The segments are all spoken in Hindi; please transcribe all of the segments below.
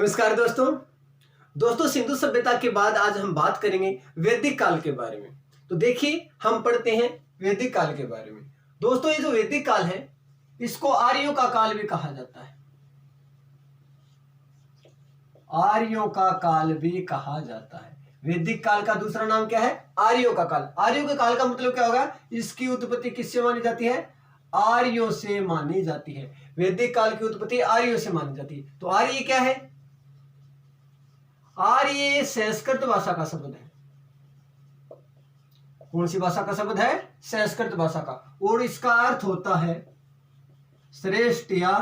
नमस्कार दोस्तों। सिंधु सभ्यता के बाद आज हम बात करेंगे वैदिक काल के बारे में। तो देखिए, हम पढ़ते हैं वैदिक काल के बारे में। दोस्तों, ये जो वैदिक काल है इसको आर्यों का काल भी कहा जाता है। आर्यों का काल भी कहा जाता है। वैदिक काल का दूसरा नाम क्या है? आर्यों का काल। आर्यों के काल का मतलब क्या होगा? इसकी उत्पत्ति किससे मानी जाती है? आर्यों से मानी जाती है। वैदिक काल की उत्पत्ति आर्यों से मानी जाती है। तो आर्य क्या है? आर्य संस्कृत भाषा का शब्द है। कौन सी भाषा का शब्द है? संस्कृत भाषा का। और इसका अर्थ होता है श्रेष्ठ या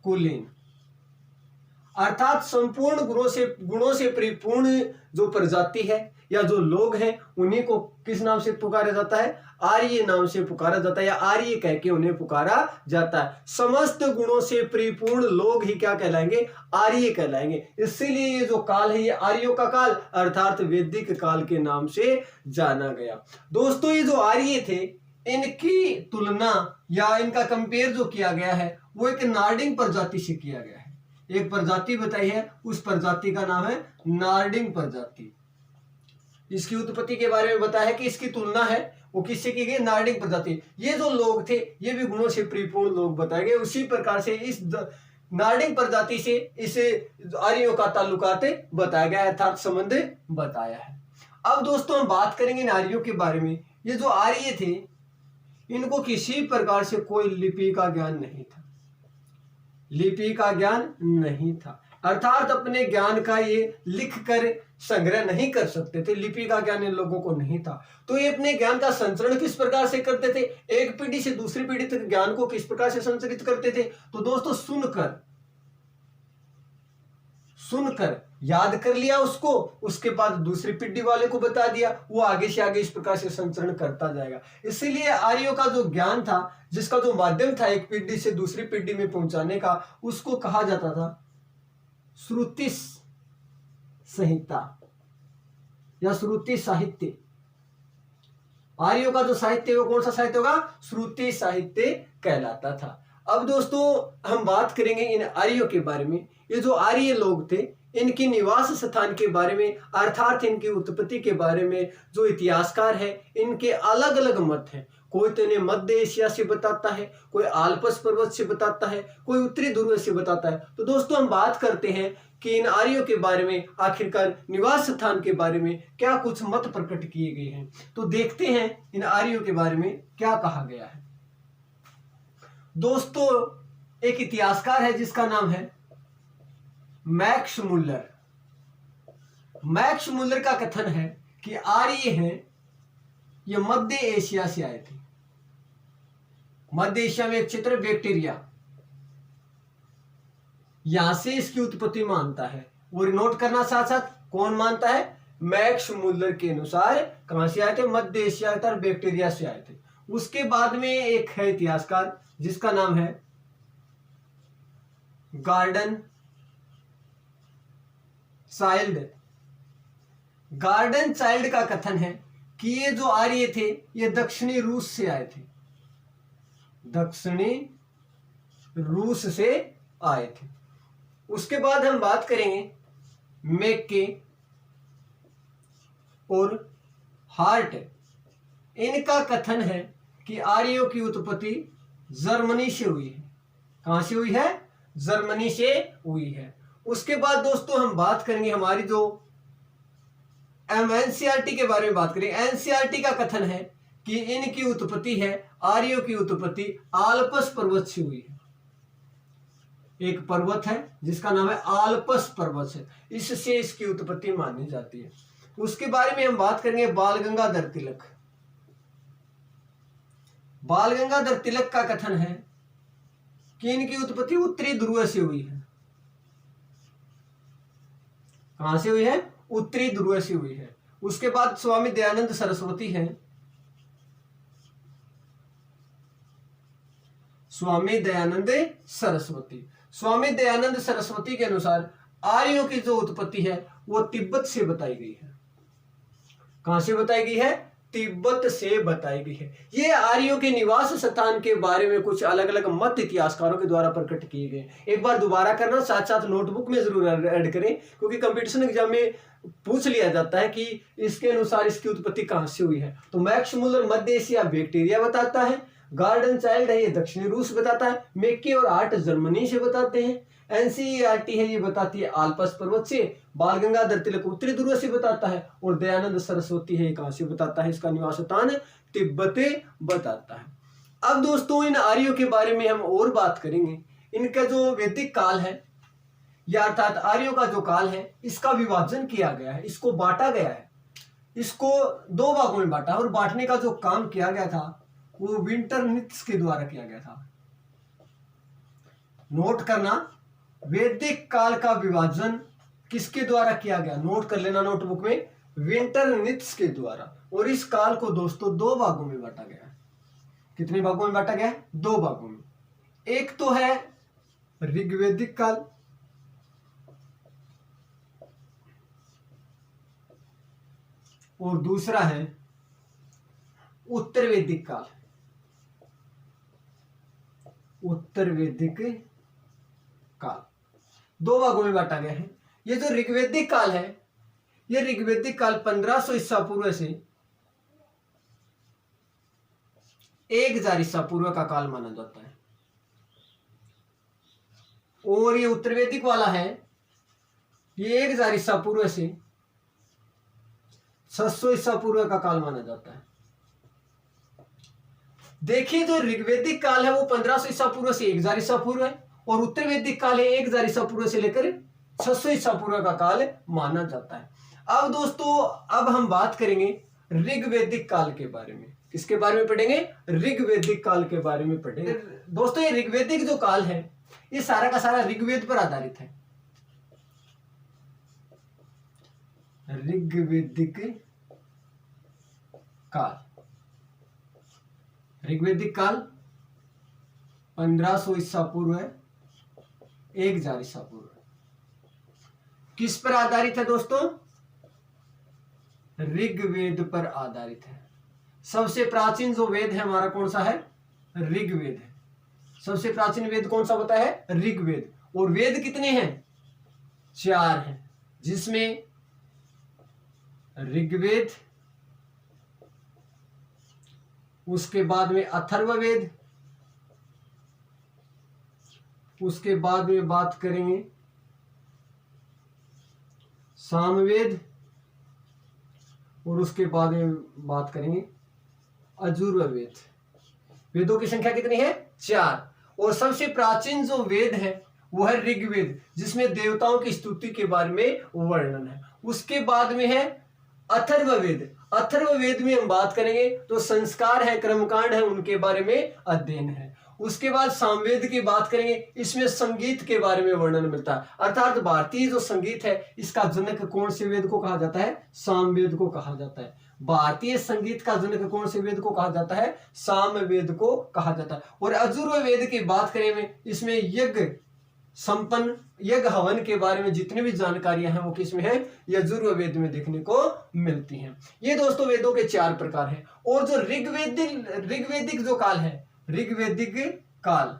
कुलीन, अर्थात संपूर्ण गुणों से परिपूर्ण जो प्रजाति है या जो लोग हैं उन्हीं को किस नाम से पुकारा जाता है? आर्य नाम से पुकारा जाता है, या आर्य कह के उन्हें पुकारा जाता है। समस्त गुणों से परिपूर्ण लोग ही क्या कहलाएंगे? आर्य कहलाएंगे। इसीलिए ये जो काल है ये आर्यों का काल अर्थात वैदिक काल के नाम से जाना गया। दोस्तों, ये जो आर्य थे इनकी तुलना या इनका कंपेयर जो किया गया है वो एक नार्डिंग प्रजाति से किया गया है। एक प्रजाति बताई है, उस प्रजाति का नाम है नार्डिंग प्रजाति। इसकी उत्पत्ति के बारे में बताया है कि इसकी तुलना है वो किससे की गई? नार्डिंग प्रजाति। ये जो लोग थे ये भी गुणों से परिपूर्ण लोग बताए गए। उसी प्रकार से इस नार्डिंग प्रजाति से इस आर्यों का ताल्लुकात बताया गया अर्थात संबंध बताया है। अब दोस्तों हम बात करेंगे इन आर्यों के बारे में। ये जो आर्य थे इनको किसी प्रकार से कोई लिपि का ज्ञान नहीं था। लिपि का ज्ञान नहीं था अर्थात अपने ज्ञान का ये लिख कर संग्रह नहीं कर सकते थे। लिपि का ज्ञान इन लोगों को नहीं था। तो ये अपने ज्ञान का संचरण किस प्रकार से करते थे? एक पीढ़ी से दूसरी पीढ़ी तक ज्ञान को किस प्रकार से संचरित करते थे? तो दोस्तों सुनकर याद कर लिया उसको, उसके बाद दूसरी पीढ़ी वाले को बता दिया, वो आगे से आगे इस प्रकार से संचरण करता जाएगा। इसीलिए आर्यों का जो ज्ञान था, जिसका जो माध्यम था एक पीढ़ी से दूसरी पीढ़ी में पहुंचाने का, उसको कहा जाता था श्रुति संहिता या श्रुति साहित्य। आर्यों का जो साहित्य वो कौन सा साहित्य होगा? श्रुति साहित्य कहलाता था। अब दोस्तों हम बात करेंगे इन आर्यों के बारे में। ये जो आर्य लोग थे इनकी निवास स्थान के बारे में अर्थात इनकी उत्पत्ति के बारे में जो इतिहासकार है इनके अलग अलग मत हैं। कोई तो इन्हें मध्य एशिया से बताता है, कोई आल्पस पर्वत से बताता है, कोई उत्तरी ध्रुव से बताता है। तो दोस्तों हम बात करते हैं कि इन आर्यों के बारे में आखिरकार निवास स्थान के बारे में क्या कुछ मत प्रकट किए गए हैं। तो देखते हैं इन आर्यों के बारे में क्या कहा गया है। दोस्तों एक इतिहासकार है जिसका नाम है मैक्स मुल्लर। मैक्स मुल्लर का कथन है कि आर्य हैं ये मध्य एशिया से आए थे। मध्य एशिया में एक क्षेत्र बैक्टीरिया, यहां से इसकी उत्पत्ति मानता है। और नोट करना साथ साथ कौन मानता है? मैक्स मुल्लर के अनुसार कहां से आए थे? मध्य एशिया और बैक्टीरिया से आए थे। उसके बाद में एक है इतिहासकार जिसका नाम है गार्डन चाइल्ड। गार्डन चाइल्ड का कथन है कि ये जो आर्य थे ये दक्षिणी रूस से आए थे। दक्षिणी रूस से आए थे। उसके बाद हम बात करेंगे मैक्के और हार्ट। इनका कथन है कि आर्यों की उत्पत्ति जर्मनी से हुई है। कहां से हुई है? जर्मनी से हुई है। उसके बाद दोस्तों हम बात करेंगे हमारी जो एनसीईआरटी के बारे में बात करेंगे। एनसीईआरटी का कथन है कि इनकी उत्पत्ति है, आर्यों की उत्पत्ति आल्पस पर्वत से हुई है। एक पर्वत है जिसका नाम है आल्पस पर्वत है, इससे इसकी उत्पत्ति मानी जाती है। उसके बारे में हम बात करेंगे बाल गंगाधर तिलक। बाल गंगाधर तिलक का कथन है कि इनकी उत्पत्ति उत्तरी ध्रुव से हुई है। कहां से हुई है? उत्तरी ध्रुव से हुई है। उसके बाद स्वामी दयानंद सरस्वती हैं। स्वामी दयानंद सरस्वती। स्वामी दयानंद सरस्वती के अनुसार आर्यों की जो उत्पत्ति है वो तिब्बत से बताई गई है। कहां से बताई गई है? तिब्बत से बताई गई है। ये आर्यों के निवास स्थान के बारे में कुछ अलग अलग मत इतिहासकारों के द्वारा प्रकट किए गए। एक बार दोबारा करना, साथ साथ नोटबुक में जरूर ऐड करें, क्योंकि कंपटीशन एग्जाम में पूछ लिया जाता है कि इसके अनुसार इसकी उत्पत्ति कहां से हुई है। तो मैक्स मुलर मध्य एशिया बैक्टीरिया बताता है, गार्डन चाइल्ड है ये दक्षिणी रूस बताता है, मेक्के और आर्ट जर्मनी से बताते हैं, एनसीईआरटी है ये बताती है आल्पस पर्वत से, बाल गंगाधर तिलक उत्तरी ध्रुव से बताता है, और दयानंद सरस्वती है कहां से बताता है, इसका निवास स्थान तिब्बत बताता है। अब दोस्तों इन आर्यों के बारे में हम और बात करेंगे। इनका जो वैदिक काल है या अर्थात आर्यों का जो काल है, इसका विभाजन किया गया है, इसको बांटा गया है, इसको दो भागों में बांटा, और बांटने का जो काम किया गया था वो विंटरनित्ज के द्वारा किया गया था। नोट करना, वैदिक काल का विभाजन किसके द्वारा किया गया, नोट कर लेना नोटबुक में, विंटरनित्ज के द्वारा। और इस काल को दोस्तों दो भागों में बांटा गया है। कितने भागों में बांटा गया है? दो भागों में। एक तो है ऋग्वैदिक काल, और दूसरा है उत्तर वैदिक काल। उत्तर वैदिक काल दो भागों में बांटा गया है। ये जो ऋग्वैदिक काल है, ये ऋग्वैदिक काल 1500 ईसा पूर्व से 1000 ईसा पूर्व का काल माना जाता है। और ये उत्तर वैदिक वाला है, ये 1000 ईसा पूर्व से 600 ईसा पूर्व का काल माना जाता है। देखिए जो ऋग्वैदिक काल है वो 1500 ईसा पूर्व से 1000 ईसा पूर्व है, और उत्तर वैदिक काल है 1000 ईसा पूर्व से लेकर 600 ईसा पूर्व का काल माना जाता है। अब दोस्तों अब हम बात करेंगे ऋग्वैदिक काल के बारे में। किसके बारे में पढ़ेंगे? ऋग्वैदिक काल के बारे में पढ़ेंगे। दोस्तों ये ऋग्वैदिक जो काल है ये सारा का सारा ऋग्वेद पर आधारित है। ऋग्वैदिक काल, ऋग्वैदिक काल 1500 ईसा पूर्व है, 1000 ईसा पूर्व। किस पर आधारित है दोस्तों? ऋग्वेद पर आधारित है। सबसे प्राचीन जो वेद है हमारा कौन सा है? ऋग्वेद है। सबसे प्राचीन वेद कौन सा होता है? ऋग्वेद। और वेद कितने हैं? 4 हैं, जिसमें ऋग्वेद, उसके बाद में अथर्ववेद, उसके बाद में बात करेंगे सामवेद, और उसके बाद में बात करेंगे अजुर्वेद। वेदों की संख्या कितनी है? 4। और सबसे प्राचीन जो वेद है वो है ऋग्वेद, जिसमें देवताओं की स्तुति के बारे में वर्णन है। उसके बाद में है अथर्ववेद। अथर्ववेद में हम बात करेंगे तो संस्कार है, कर्मकांड है, उनके बारे में अध्ययन है। उसके बाद सामवेद की बात करेंगे, इसमें संगीत के बारे में वर्णन मिलता है। अर्थात भारतीय जो संगीत है इसका जनक कौन से वेद को कहा जाता है? सामवेद को कहा जाता है। भारतीय संगीत का जनक कौन से वेद को कहा जाता है? सामवेद को कहा जाता है। और अजुर्वेद की बात करें इसमें यज्ञ संपन्न, यज्ञ हवन के बारे में जितनी भी जानकारियां हैं वो किसमें है? यजुर्वेद में देखने को मिलती हैं। ये दोस्तों वेदों के 4 प्रकार हैं। और जो ऋग्वैदिक जो काल है, ऋग्वैदिक काल,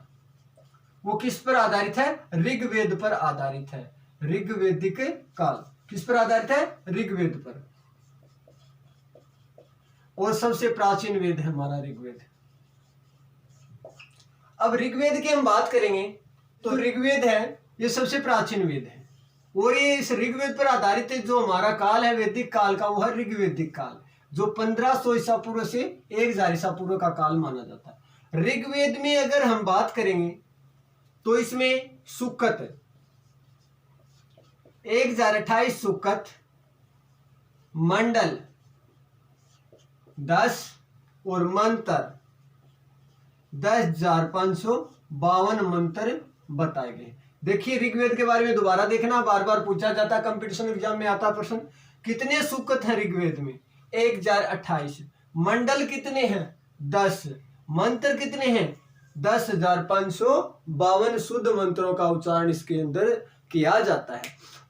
वो किस पर आधारित है? ऋग्वेद पर आधारित है। ऋग्वैदिक काल किस पर आधारित है? ऋग्वेद पर। और सबसे प्राचीन वेद है हमारा ऋग्वेद। अब ऋग्वेद की हम बात करेंगे तो ऋग्वेद है ये सबसे प्राचीन वेद है, और ये इस ऋग्वेद पर आधारित है। जो हमारा काल है वैदिक काल का वो है ऋग्वैदिक काल, जो 1500 ईसा पूर्व से 1000 ईसा पूर्व का काल माना जाता है। ऋग्वेद में अगर हम बात करेंगे तो इसमें सुकत 1028 सुकत, मंडल 10 और मंत्र 10,552 मंत्र बताए गए। देखिए ऋग्वेद के बारे में दोबारा देखना, बार बार पूछा जाता है, कंपटीशन एग्जाम में आता प्रश्न। कितने सुकत है ऋग्वेद में? 1028। मंडल कितने हैं? 10। मंत्र कितने हैं? 10,552 शुद्ध मंत्रों का उच्चारण इसके अंदर किया जाता है।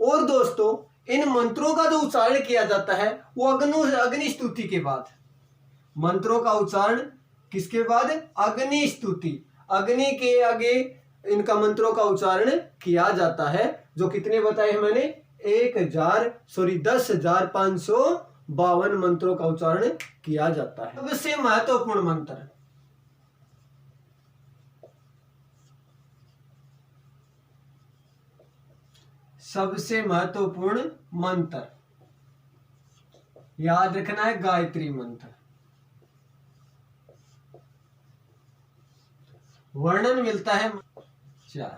और दोस्तों इन मंत्रों का जो उच्चारण किया जाता है वो अग्नि स्तुति के बाद, मंत्रों का उच्चारण किसके बाद? अग्नि स्तुति, अग्नि के आगे इनका मंत्रों का उच्चारण किया जाता है, जो कितने बताए हैं मैंने? 10,552 मंत्रों का उच्चारण किया जाता है। सबसे महत्वपूर्ण मंत्र, सबसे महत्वपूर्ण मंत्र याद रखना है, गायत्री मंत्र। वर्णन मिलता है 4।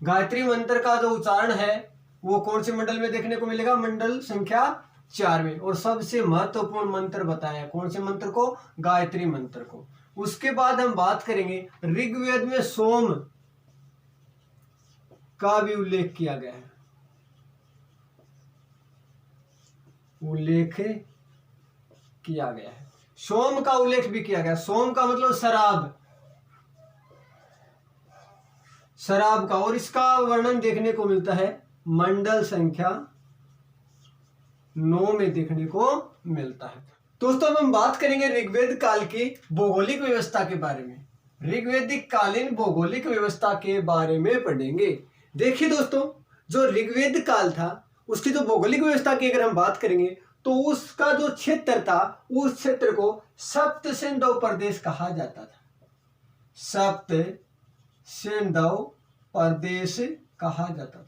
गायत्री मंत्र का जो उच्चारण है वो कौन से मंडल में देखने को मिलेगा? मंडल संख्या 4 में। और सबसे महत्वपूर्ण मंत्र बताया, कौन से मंत्र को? गायत्री मंत्र को। उसके बाद हम बात करेंगे ऋग्वेद में सोम का भी उल्लेख किया गया है, उल्लेख किया गया है, सोम का उल्लेख भी किया गया। सोम का मतलब शराब, शराब का, और इसका वर्णन देखने को मिलता है मंडल संख्या 9 में देखने को मिलता है। दोस्तों अब हम बात करेंगे ऋग्वेद काल की भौगोलिक व्यवस्था के बारे में, ऋग्वेदिक कालीन भौगोलिक व्यवस्था के बारे में पढ़ेंगे। देखिए दोस्तों, जो ऋग्वेद काल था उसकी जो भौगोलिक व्यवस्था की अगर हम बात करेंगे तो उसका जो क्षेत्र था उस क्षेत्र को सप्त सिंधु प्रदेश कहा जाता था। सप्त सिंधु प्रदेश कहा जाता था।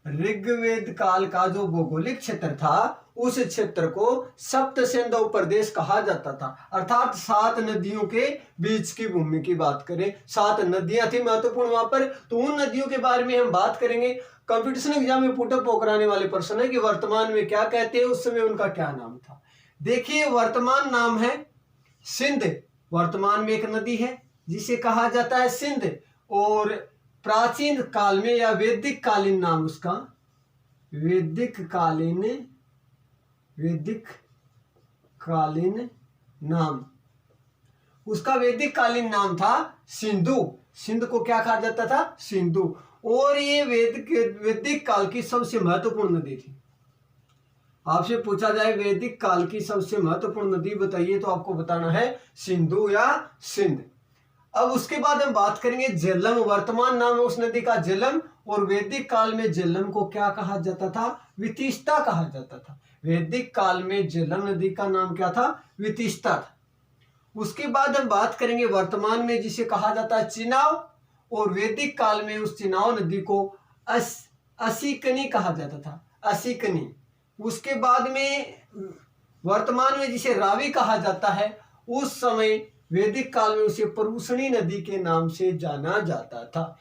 ऋग्वेद काल का जो भौगोलिक क्षेत्र था उस क्षेत्र को सप्त सिंधु प्रदेश कहा जाता था, अर्थात 7 नदियों के बीच की भूमि की बात करें, 7 नदियां थी महत्वपूर्ण वहां पर। तो उन नदियों के बारे में हम बात करेंगे। कंपटीशन एग्जाम में पुटअप कराने वाले प्रश्न है कि वर्तमान में क्या कहते हैं, उस समय उनका क्या नाम था। देखिए वर्तमान नाम है सिंध, वर्तमान में एक नदी है जिसे कहा जाता है सिंध, और प्राचीन काल में या वैदिक कालीन नाम उसका वैदिक कालीन नाम उसका वैदिक कालीन नाम था सिंधु। सिंध को क्या कहा जाता था? सिंधु। और ये वैदिक काल की सबसे महत्वपूर्ण नदी थी। आपसे पूछा जाए वैदिक काल की सबसे महत्वपूर्ण नदी बताइए तो आपको बताना है सिंधु या सिंध। अब उसके बाद हम बात करेंगे झेलम, वर्तमान नाम है उस नदी का झेलम, और वैदिक काल में झेलम को क्या कहा जाता था? वितिस्ता कहा जाता था। वैदिक काल में झेलम नदी का नाम क्या था? वितिस्ता था। उसके बाद हम बात करेंगे वर्तमान में जिसे कहा जाता है चिनाव, और वैदिक काल में उस चिनाव नदी को असिकनी कहा जाता था, असिकनी। उसके बाद में वर्तमान में जिसे रावी कहा जाता है, उस समय वैदिक काल में उसे परूषणी नदी के नाम से जाना जाता था।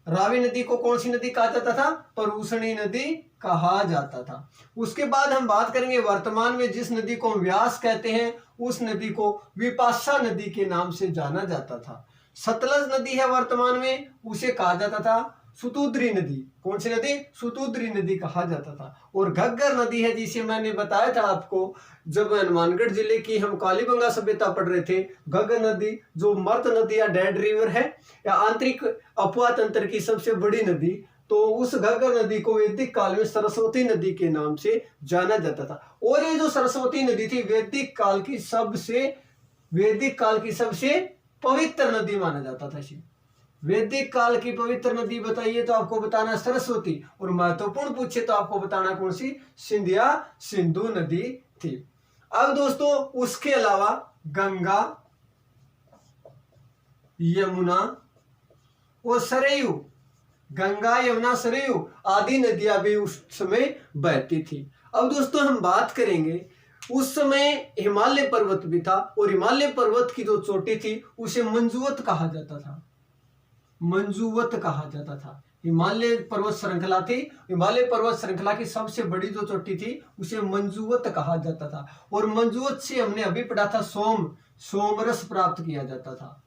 रावी नदी को कौन सी नदी कहा जाता था? परूषणी नदी कहा जाता था। उसके बाद हम बात करेंगे वर्तमान में जिस नदी को हम व्यास कहते हैं उस नदी को विपाशा नदी के नाम से जाना जाता था। सतलज नदी है वर्तमान में, उसे कहा जाता था सुतुद्री नदी। कौन सी नदी? सुतुद्री नदी कहा जाता था। और घग्गर नदी है जिसे मैंने बताया था आपको जब हनुमानगढ़ जिले की हम कालीबंगा सभ्यता पढ़ रहे थे। घग्गर नदी जो मर्त नदी या डेड रिवर है या आंतरिक अपवाह तंत्र की सबसे बड़ी नदी, तो उस घग्गर नदी को वैदिक काल में सरस्वती नदी के नाम से जाना जाता था। और ये जो सरस्वती नदी थी वैदिक काल की सबसे पवित्र नदी माना जाता था। वैदिक काल की पवित्र नदी बताइए तो आपको बताना सरस्वती, और महत्वपूर्ण पूछे तो आपको बताना कौन सी? सिंध या सिंधु नदी थी। अब दोस्तों उसके अलावा गंगा, यमुना और सरयू, गंगा यमुना सरयू आदि नदियां भी उस समय बहती थी। अब दोस्तों हम बात करेंगे उस समय हिमालय पर्वत भी था, और हिमालय पर्वत की जो चोटी थी उसे मंजुवत कहा जाता था, मंजुवत कहा जाता था। हिमालय पर्वत श्रृंखला थी, हिमालय पर्वत श्रृंखला की सबसे बड़ी जो चोटी थी उसे मंजुवत कहा जाता था। और मंजुवत से हमने अभी पढ़ा था सोमरस प्राप्त किया जाता था।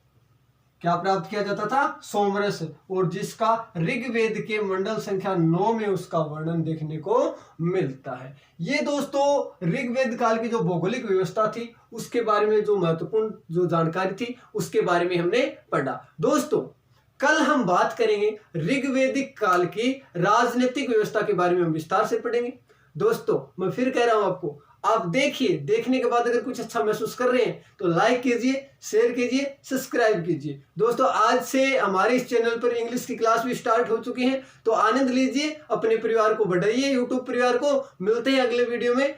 क्या प्राप्त किया जाता था? सोमरस, और जिसका ऋग्वेद के मंडल संख्या 9 में उसका वर्णन देखने को मिलता है। ये दोस्तों ऋग्वेद काल की जो भौगोलिक व्यवस्था थी उसके बारे में जो महत्वपूर्ण जो जानकारी थी उसके बारे में हमने पढ़ा। दोस्तों कल हम बात करेंगे ऋग्वेदिक काल की राजनीतिक व्यवस्था के बारे में हम विस्तार से पढ़ेंगे। दोस्तों मैं फिर कह रहा हूं आपको, आप देखिए, देखने के बाद अगर कुछ अच्छा महसूस कर रहे हैं तो लाइक कीजिए, शेयर कीजिए, सब्सक्राइब कीजिए। दोस्तों आज से हमारे इस चैनल पर इंग्लिश की क्लास भी स्टार्ट हो चुकी है, तो आनंद लीजिए, अपने परिवार को बढ़ाइए, यूट्यूब परिवार को। मिलते हैं अगले वीडियो में।